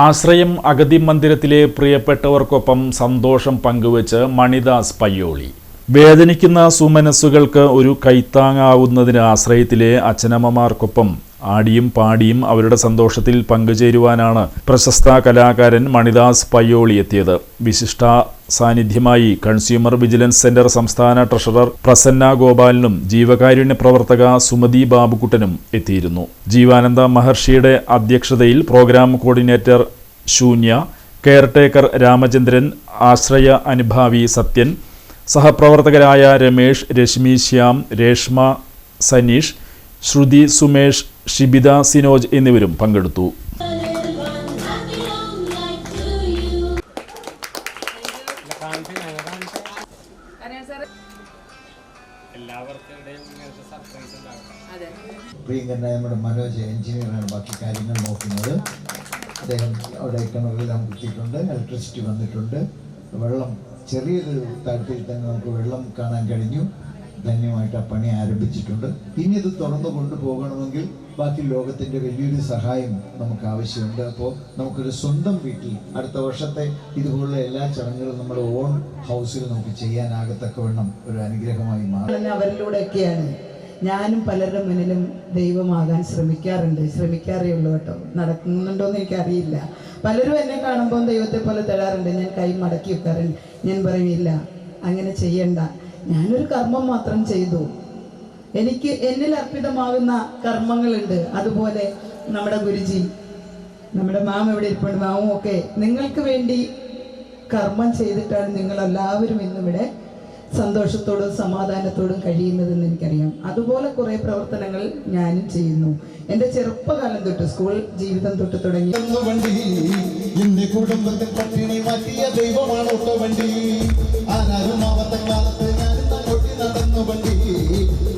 ആശ്രയം അഗതി മന്ദിരത്തിലെ പ്രിയപ്പെട്ടവർക്കൊപ്പം സന്തോഷം പങ്കുവച്ച് മണിദാസ് പയ്യോളി. വേദനിക്കുന്ന സുമനസ്സുകൾക്ക് ഒരു കൈത്താങ്ങാവുന്നതിന് ആശ്രയത്തിലെ അച്ഛനമ്മമാർക്കൊപ്പം ആടിയും പാടിയും അവരുടെ സന്തോഷത്തിൽ പങ്കുചേരുവാനാണ് പ്രശസ്ത കലാകാരൻ മണിദാസ് പയ്യോളി എത്തിയത്. വിശിഷ്ട സാന്നിധ്യമായി കൺസ്യൂമർ വിജിലൻസ് സെന്റർ സംസ്ഥാന ട്രഷറർ പ്രസന്ന ഗോപാലനും ജീവകാരുണ്യ പ്രവർത്തക സുമതി ബാബുക്കുട്ടനും എത്തിയിരുന്നു. ജീവാനന്ദ മഹർഷിയുടെ അധ്യക്ഷതയിൽ പ്രോഗ്രാം കോർഡിനേറ്റർ ശൂന്യ, കെയർടേക്കർ രാമചന്ദ്രൻ, ആശ്രയ അനുഭാവി സത്യൻ, സഹപ്രവർത്തകരായ രമേഷ്, രശ്മി, ശ്യാം, രേഷ്മ, സനീഷ്, ശ്രുതി, സുമേഷ്, ഷിബിത, സിനോജ് എന്നിവരും പങ്കെടുത്തു. പ്രിയങ്കരനായ നമ്മുടെ മനോജ് എഞ്ചിനീയറാണ് ബാക്കി കാര്യങ്ങൾ നോക്കുന്നത്. അദ്ദേഹം അവിടെ കിണറെല്ലാം കുത്തിയിട്ടുണ്ട്, ഇലക്ട്രിസിറ്റി വന്നിട്ടുണ്ട്, വെള്ളം ചെറിയൊരു താഴ്ത്തിൽ തന്നെ നമുക്ക് വെള്ളം കാണാൻ കഴിഞ്ഞു. ധന്യമായിട്ട് ആ പണി ആരംഭിച്ചിട്ടുണ്ട്. ഇനി ഇത് തുറന്നു കൊണ്ടുപോകണമെങ്കിൽ ബാക്കി ലോകത്തിൻ്റെ വലിയൊരു സഹായം നമുക്ക് ആവശ്യമുണ്ട്. അപ്പോൾ നമുക്കൊരു സ്വന്തം വീട്ടിൽ അടുത്ത വർഷത്തെ ഇതുപോലുള്ള എല്ലാ ചടങ്ങുകളും നമ്മുടെ ഓൺ ഹൗസിൽ നമുക്ക് ചെയ്യാനാകത്തക്കവണ്ണം ഒരു അനുഗ്രഹമായി മാറും. അവരിലൂടെയൊക്കെയാണ് ഞാനും പലരുടെ മുന്നിലും ദൈവമാകാൻ ശ്രമിക്കാറേ ഉള്ളൂ കേട്ടോ. നടക്കുന്നുണ്ടോയെന്ന് എനിക്കറിയില്ല. പലരും എന്നെ കാണുമ്പോൾ ദൈവത്തെ പോലെ തരാറുണ്ട്. ഞാൻ കൈ മടക്കി വെക്കാറുണ്ട്. ഞാൻ പറയില്ല, അങ്ങനെ ചെയ്യണ്ട, ഞാനൊരു കർമ്മം മാത്രം ചെയ്തു, എനിക്ക് എന്നിൽ അർപ്പിതമാകുന്ന കർമ്മങ്ങളുണ്ട്. അതുപോലെ നമ്മുടെ ഗുരുജി, നമ്മുടെ മാം എവിടെ ഇരിപ്പുണ്ട്, മാമും ഒക്കെ നിങ്ങൾക്ക് വേണ്ടി കർമ്മം ചെയ്തിട്ടാണ് നിങ്ങളെല്ലാവരും ഇന്നിവിടെ സന്തോഷത്തോടും സമാധാനത്തോടും കഴിയുന്നതെന്ന് എനിക്കറിയാം. അതുപോലെ കുറേ പ്രവർത്തനങ്ങൾ ഞാനും ചെയ്യുന്നു. എൻ്റെ ചെറുപ്പകാലം തൊട്ട്, സ്കൂൾ ജീവിതം തൊട്ട് തുടങ്ങി. എന്റെ കുടുംബത്തിൽ പട്ടിണി മാറ്റിയ ദൈവമാണ് ഓട്ടോവണ്ടി. ആനാരുമാവത്തെ കാലത്ത് ഞാനും കൊട്ടി നടന്നു വണ്ടി.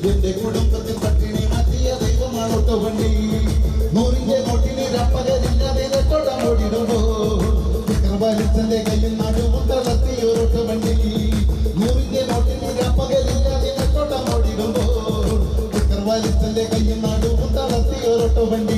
എന്റെ കുടുംബത്തിൽ പട്ടിണി മാറ്റിയ ദൈവമാണ് ഓട്ടോവണ്ടി. നൂറിന്റെ നോട്ടിന് രപ്പകരില്ലാതെ തൊടാൻ ഓടിടുമ്പോ വിക്രമാദിത്യന്റെ കയ്യിൽ നടുവും തളർത്തി ഒരു വണ്ടി. നൂറിന്റെ നോട്ടിന് രപ്പകരില്ലാതെ തൊടാൻ ഓടിടുമ്പോ വിക്രമാദിത്യന്റെ കയ്യിൽ നടുവും തളർത്തി ഒരു വണ്ടി.